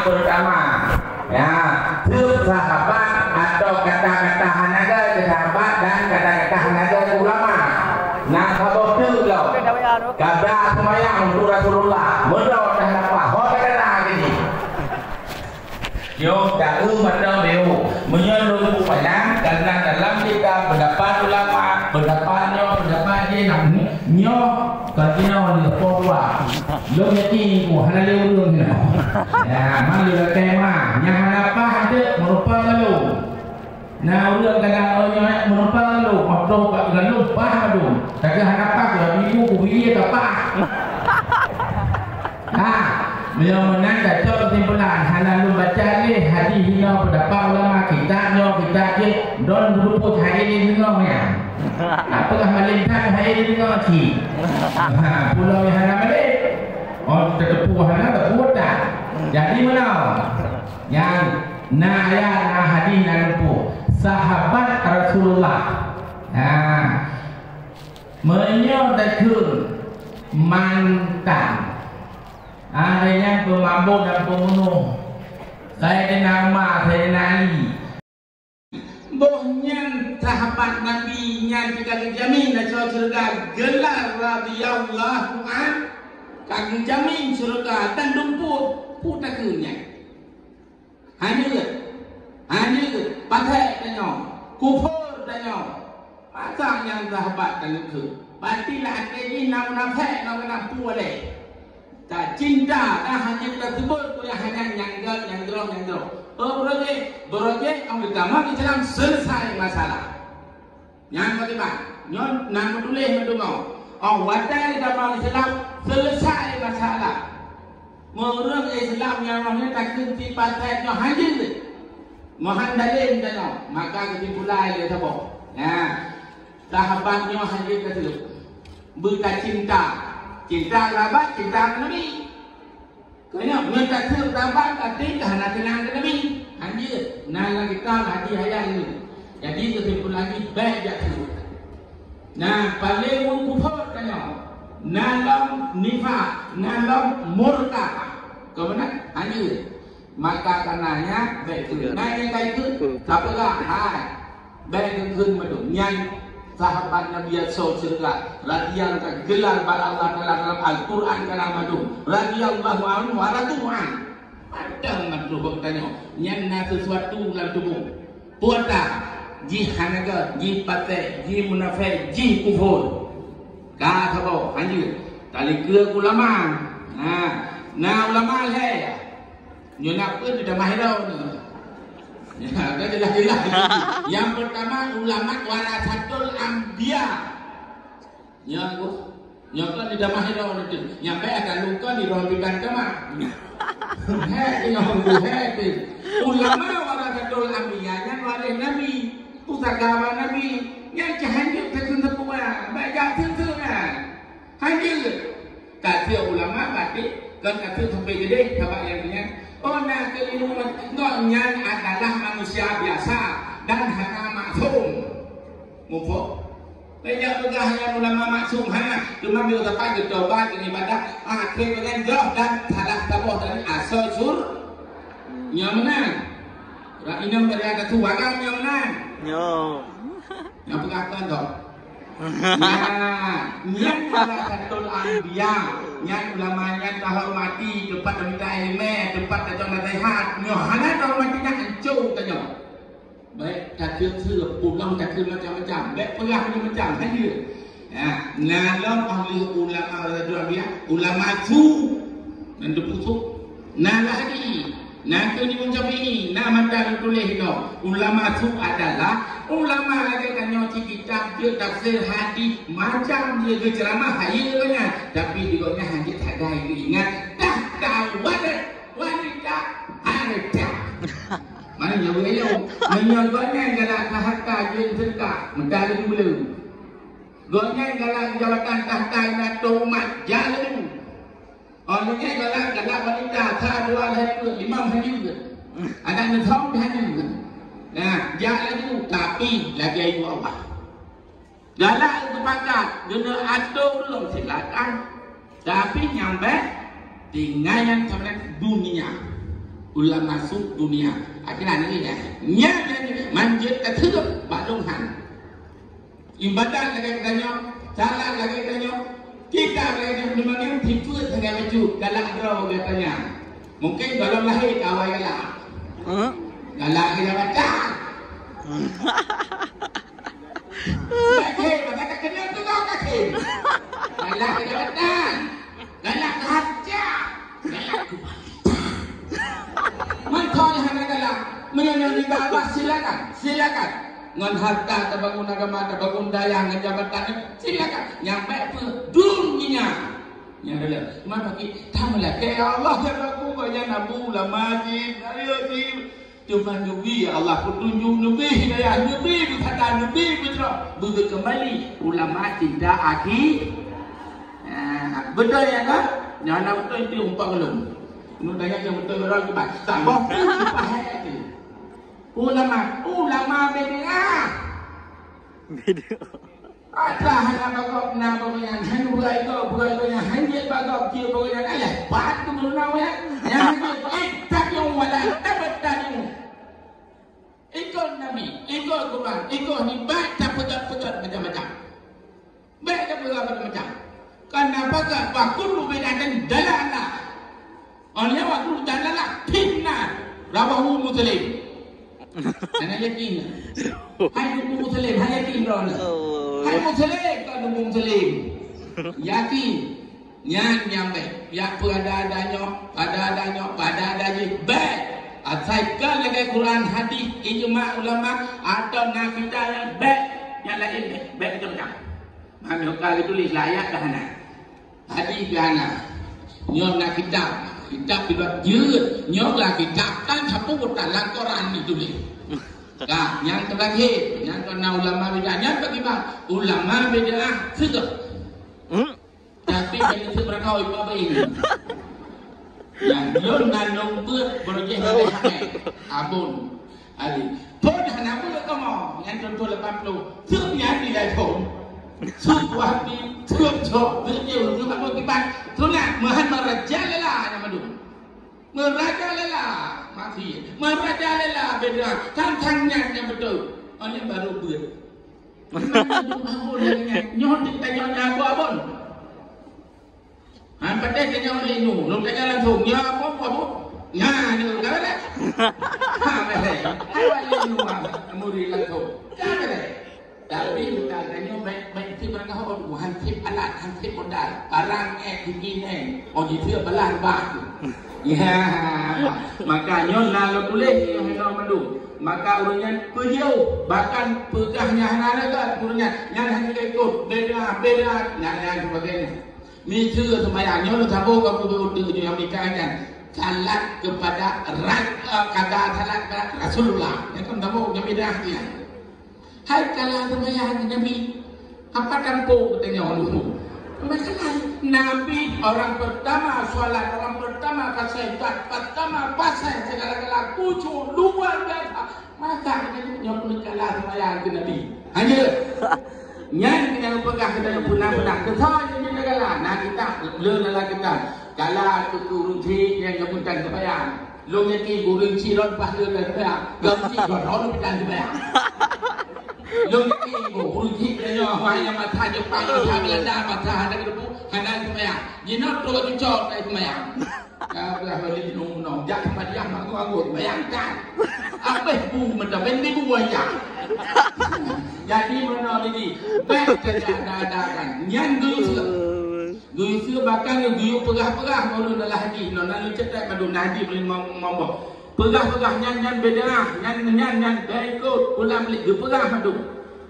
pertama. Ya, sahabat atau kata-kata hanaga sahabat dan kata-kata hanaga ulama. Nah, kalau tu lo, kabra semayang untuk Rasulullah, mudah dah dapat. Hotel lagi ni. Yo, tahu macam beu, menyuruh upaya karena dalam kita pendapat ulama, pendapatnya dia nyo kalau ni popwa, lo ni hana leu ni. Ya, malu kema, yang apa ada merupakan lo. Nah, ulang kadang orang merupakan lo, makro kalau lo bah lo, tapi hana apa kalau ibu kubi apa? Nah, beliau menanda contoh timbulan hana lu baca ni hadis hina pendapat ulama kita je don berupa hari ini dengarnya. Apakah malintang hari ini dengar ki? Pulau yang hana balik. Oh, tertepu hana tak buat dah. Jadi mana? Yang ayat hadis nampu sahabat Rasulullah. Menyodakun mantan. Ada yang pemabuk dan pembunuh. Saya nama Ali. Bohnya sahabat Nabi yang kita jamin dan surga gelar radhiyallahu an. Kagum jamin surga dan dumput putakunya. Hanya pakai tanya, kufur tanya. Masa yang sahabat dan itu. Pastilah ini nama nak boleh. Tak cinta dah hanya tersebut tu yang hanya yang drop. Beroje orang agama Islam selesai masalah. Yang bagaimana? Nyon nak tulis mendungau. Orang wadah agama Islam selesai masalah. Orang Islam yang orangnya tak kunci pasal nyo hanya tu. Mohan dalil dah maka kesimpulan dia apa? Ya. Sahabatnya hanya tersebut. Berita cinta sahabat, cinta Nabi. Kerana mereka sahabat tadi kerana kenal Nabi. Hanya nalar kita hadis ayat ini. Jadi kesimpulan lagi baik jatuh. Nah, paling kufur kena. Nalam nifak, nalam murka. Kemudian hanya maka karenanya baik itu. Nah, yang kayak itu siapa tak? Hai. Baik itu madu. Yang sahabat Nabi surga radhiyallahu gelar pada Allah dalam Al-Quran dalam madu radhiyallahu anhu wa radu'an ada madu bertanya yang sesuatu dalam tubuh puata ji hanaga ji pate ji munafik ji kufur ka thabo hanya tali kira ulama nah ulama le nyona pun tidak mahirau ni. Ya, kan jelas-jelas. Yang pertama ulama warasatul anbiya. Yang kan tidak mahirau itu. Yang baik akan luka dirohbikan kemah. Ulama warasatul anbiya yang waris Nabi, pusaka Nabi, yang cahaya tersentuh baik jatuh hanya kata ulama batik kan kata sampai gede sahabat yang punya. Orang keilmuan ngoknya adalah manusia biasa dan hanya maksum. Mufo. Banyak juga hanya ulama maksum hanya cuma bila dapat dicoba ibadah akhir dengan jauh dan salah tabuh dari asal sur. Yang menang. Ini berada tu wagang yang menang. Yo. Yang berkata dok. Yang warasatul anbiya, yang ulamanya terhormati tempat minta ilmu, tempat datang nasihat, nyohana terhormatinya hancur tanya. Baik takir sir, pulang takir macam-macam, baik perang macam saja. Nalam ahli ulama radhiyallahu ulama su dan dipusuk. Nalah lagi. Nanti ni macam ini, nama tak tulis itu. Ulama su adalah ulama lagi kan nyoti kitab dia tafsir hadis macam dia ceramah hayalnya, tapi diganya hanya tak ada ingat dah tahu wanita ada. Mana yang beliau menyebutnya galak tahta jin sedekah mentari belum. Gonya galak jawatan tahta nato mat jalan. Orangnya galak wanita satu hari lima hari juga. Ada nafsu hari juga. Nah, jalan itu tapi lagi ibu Allah. Galak sepakat guna atur belum silakan. Tapi nyampe tinggal yang sebenarnya dunia. ulama masuk dunia. Akhirnya ini ya, nyata manjat tertutup balungan. Ibadah lagi katanya, salat lagi katanya, kita lagi memang tipu dengan baju galak draw katanya. Mungkin kalau lahir awal galak, galak kita baca. Baca, maka tak kenal tu kau kaki. Galak kita baca, galak haja, galak kuat. Mentau yang hendak galak, menyanyi bawah silakan. Ngan harta terbangun agama, terbangun daya, ngan jabatan, silakan. Yang baik pun dunia. Yang adalah, mana bagi tamulah. Kaya Allah yang aku banyak nabu lah majid, ayat cuma Nabi Allah petunjuk Nabi hidayah Nabi berkata Nabi betul. Begitu kembali ulama tidak aki. Betul ya kan? Jangan betul itu umpak belum. Menurut saya yang betul orang tu tak boleh dipahami. Ulama beda. Ada hanya bagok na bagian hanya bukan yang hanya bagok dia bagian ayah. Batu berulang ya. Yang tak yang wala dapat tadi. Ikut Nabi, ikut Quran, ikut ni baca pegat macam-macam. Baca pegat macam-macam. Kenapa kan? Waktu beda dan dalala. Orangnya waktu dalala fitnah. Rawahu Muslim. Ana yakin. Hai Muslim, hai yakin bro. Hai Muslim, kalau Muslim. Yakin. Nyampe. Ya ada-adanya, baik. Asalkan lagi Quran, hadis, ijma ulama atau nafidah yang baik, yang lain baik macam-macam. Kami kalau tulis layak dah nak. Hadis dah nak. Nyom nak kitab dibuat jeut, nyom lah kitab kan sapu dalam Quran ditulis. Nah, yang terakhir, yang kena ulama beda, yang bagaimana? Ulama beda sudah. Tapi jadi seberapa apa ini? Yang dia nandung ber berjeh dari hati abun ali pun hana pun kamu yang contoh 80 sebenarnya tidak tahu sebuah di cukup video juga mau tiba tulah mahan merajalela yang madu merajalela mati merajalela beda tantangnya yang betul oleh baru ber nyot tanya abun Pada kena oleh nu, lu tanya langsung, ya apa? Ya, ni kau dah. Macam, hai wali nu muri langsung. Jangan. Tapi kita tanya baikที่มันเขาบอกหันทิพย์อลาดหันทิพย์คนได้ปารางแอกที่แน่อ๋อที่เทือกบาลานบ้าน ya makanya lalu tulis yang kita mandu maka urutnya beliau bahkan pegahnya hanaga urutnya yang hanya ikut beda yang sebagainyaมีชื่อสมัยอย่างนี้เราทำโอ้กับผู้ดูอยู่อเมริกากันsalat kepada kata salat kepada Rasulullah yang kan tahu yang beda dia hai kala sembahyang Nabi apa tempo katanya dulu masalah Nabi orang pertama salat orang pertama kasih pertama pasai segala-gala kucu luar biasa maka yang pun kala sembahyang ke Nabi hanya yang kita pegang kita punah-punah kesal ini segala nah kita lelah kita kala turun thi yang kemudian sembahyang lung yang ki gurung chi ron pas le sembahyang gam chi ron dan sembahyang lung yang ki gurung chi yang hoi yang mata Jepang mata Belanda mata ada kebu hanan sembahyang jinot tu jujur dari sembahyang kalau boleh nong jak sama dia mak aku bayangkan apa bu macam ni bu wajah jadi mana ni baik keadaan yang Guru bahkan guru pegah-pegah baru dalam hadis. Lalu cetak pada hadis boleh ngomong. Pegah-pegah nyan beda, nyan ikut ulang balik guru pegah madu.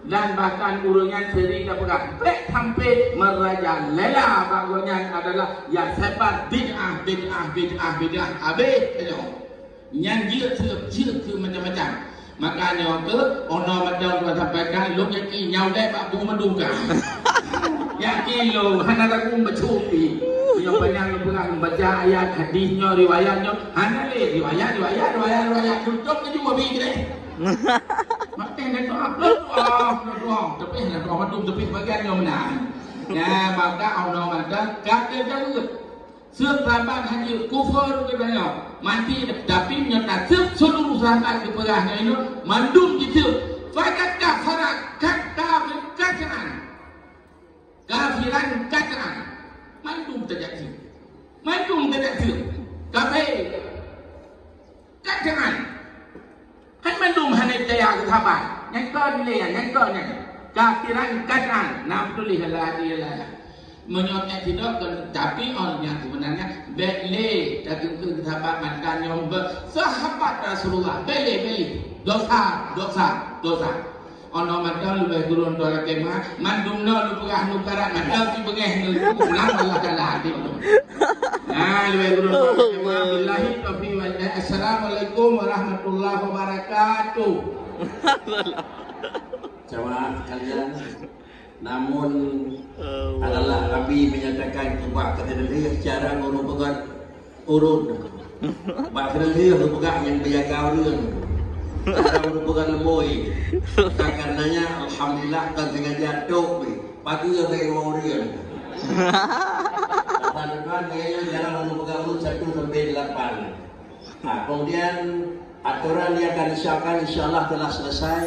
Dan bahkan urungan seri dah pegah. Baik sampai meraja lela bagusnya adalah yang sebar bid'ah. Habis saja. Nyan jiut macam-macam. Makanya ke ono macam kita sampaikan lu yang nyau dai pak bu menduga. Yang kilo hana lagu bercuti. Yang banyak lu pegang baca ayat hadisnya riwayatnya hana le riwayat tutup ke juga bi deh. Makanya tu apa tapi nak orang tu tapi bagian yang benar. Ya maka ono maka kata jauh. Sebab haji kufur kita mati tapi sahabat keperahnya itu mandum gitu. Fakat kafarat kafiran kafiran mandum tidak tu. Mandum tidak tu. Kafir kafiran. Kan mandum hanai jaya ke sahabat. Yang kau ni yang kau ni. Kafiran kafiran. Nam tulis lagi lah. Menyokong tidak tapi orangnya sebenarnya beli dan itu sahabat mantan yang sahabat Rasulullah beli dosa ono mantan lebih gurun doa kemah mandum no lu pegah lu karat mantan si bengeh lu pulang Allah kalah hati nah lebih gurun doa kemah billahi taufiq wal hidayah. Assalamualaikum warahmatullahi wabarakatuh. Jamaah kalian, namun adalah Nabi menyatakan bahwa ketika secara merupakan urun bahkan dia merupakan yang berjaga urun merupakan lemoi karenanya alhamdulillah kan dengan jatuh pagi dia berurun teman-teman dia jarang merupakan urun 1 sampai 8. Nah, kemudian aturan yang akan disahkan insyaallah telah selesai.